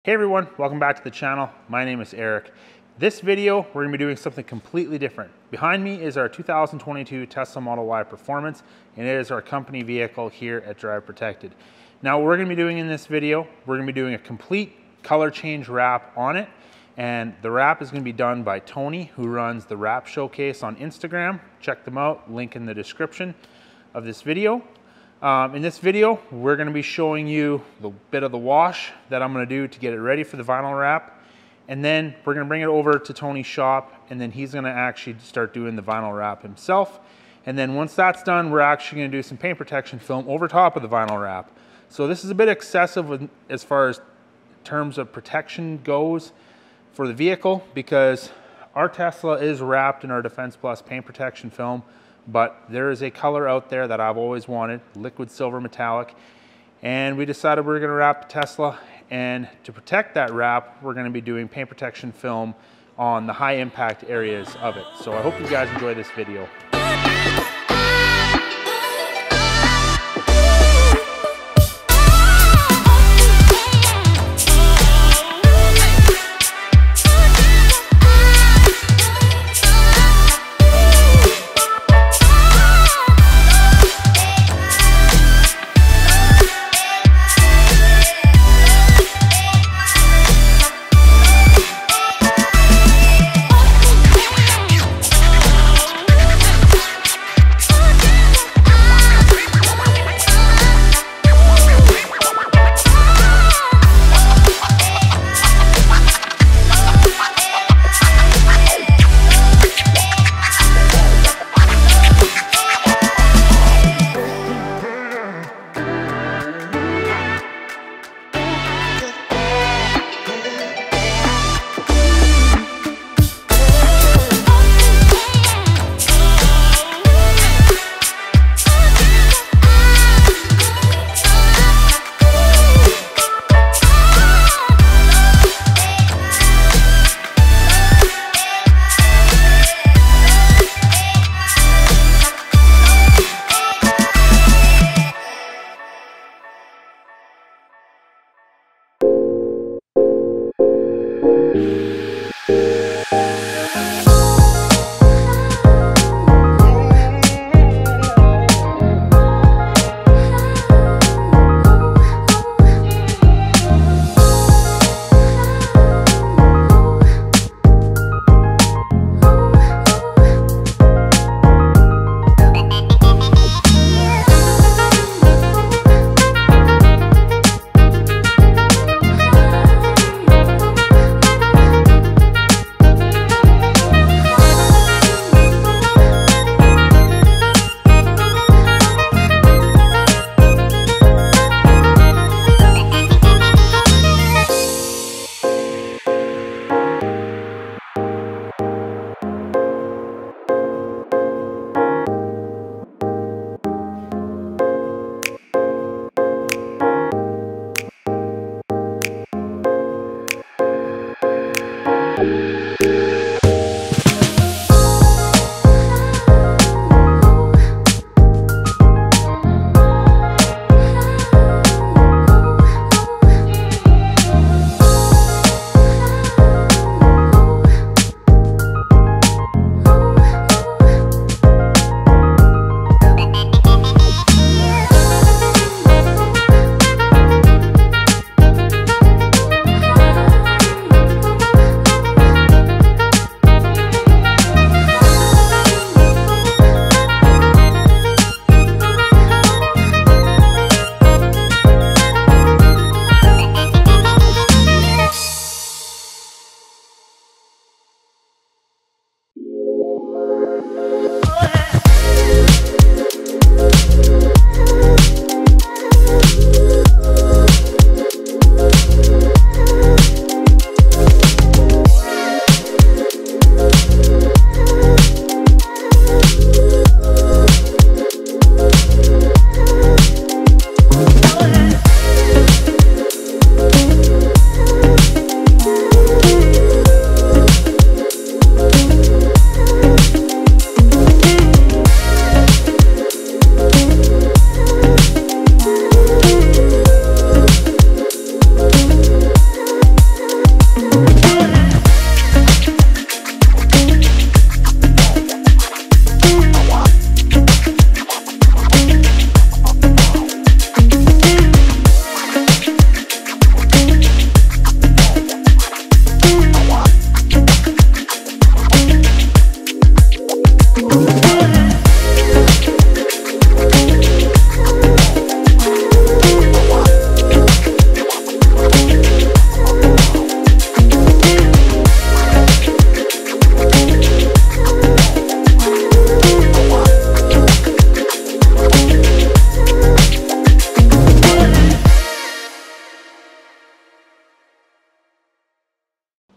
Hey everyone, welcome back to the channel. My name is Eric. This video, we're gonna be doing something completely different. Behind me is our 2022 Tesla Model Y Performance, and it is our company vehicle here at Drive Protected. Now what we're gonna be doing in this video, we're gonna be doing a complete color change wrap on it, and the wrap is gonna be done by Tony, who runs the Wrap Showcase on Instagram. Check them out, link in the description of this video. In this video, we're going to be showing you the bit of the wash that I'm going to do to get it ready for the vinyl wrap. And then we're going to bring it over to Tony's shop, and then he's going to actually start doing the vinyl wrap himself. And then once that's done, we're actually going to do some paint protection film over top of the vinyl wrap. So this is a bit excessive as far as terms of protection goes for the vehicle, because our Tesla is wrapped in our Defense Plus paint protection film. But there is a color out there that I've always wanted, liquid silver metallic, and we decided we were going to wrap the Tesla, and to protect that wrap, we're going to be doing paint protection film on the high impact areas of it. So I hope you guys enjoy this video.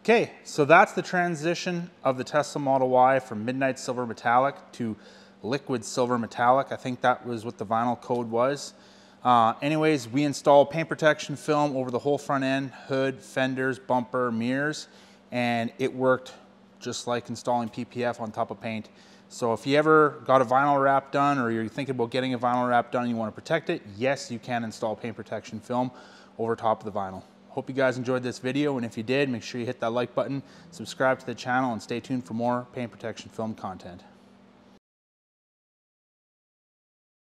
Okay, so that's the transition of the Tesla Model Y from Midnight Silver Metallic to Liquid Silver Metallic. I think that was what the vinyl code was. Anyways, we installed paint protection film over the whole front end, hood, fenders, bumper, mirrors, and it worked just like installing PPF on top of paint. So if you ever got a vinyl wrap done, or you're thinking about getting a vinyl wrap done and you want to protect it, yes, you can install paint protection film over top of the vinyl. Hope you guys enjoyed this video, and if you did, make sure you hit that like button, subscribe to the channel, and stay tuned for more paint protection film content.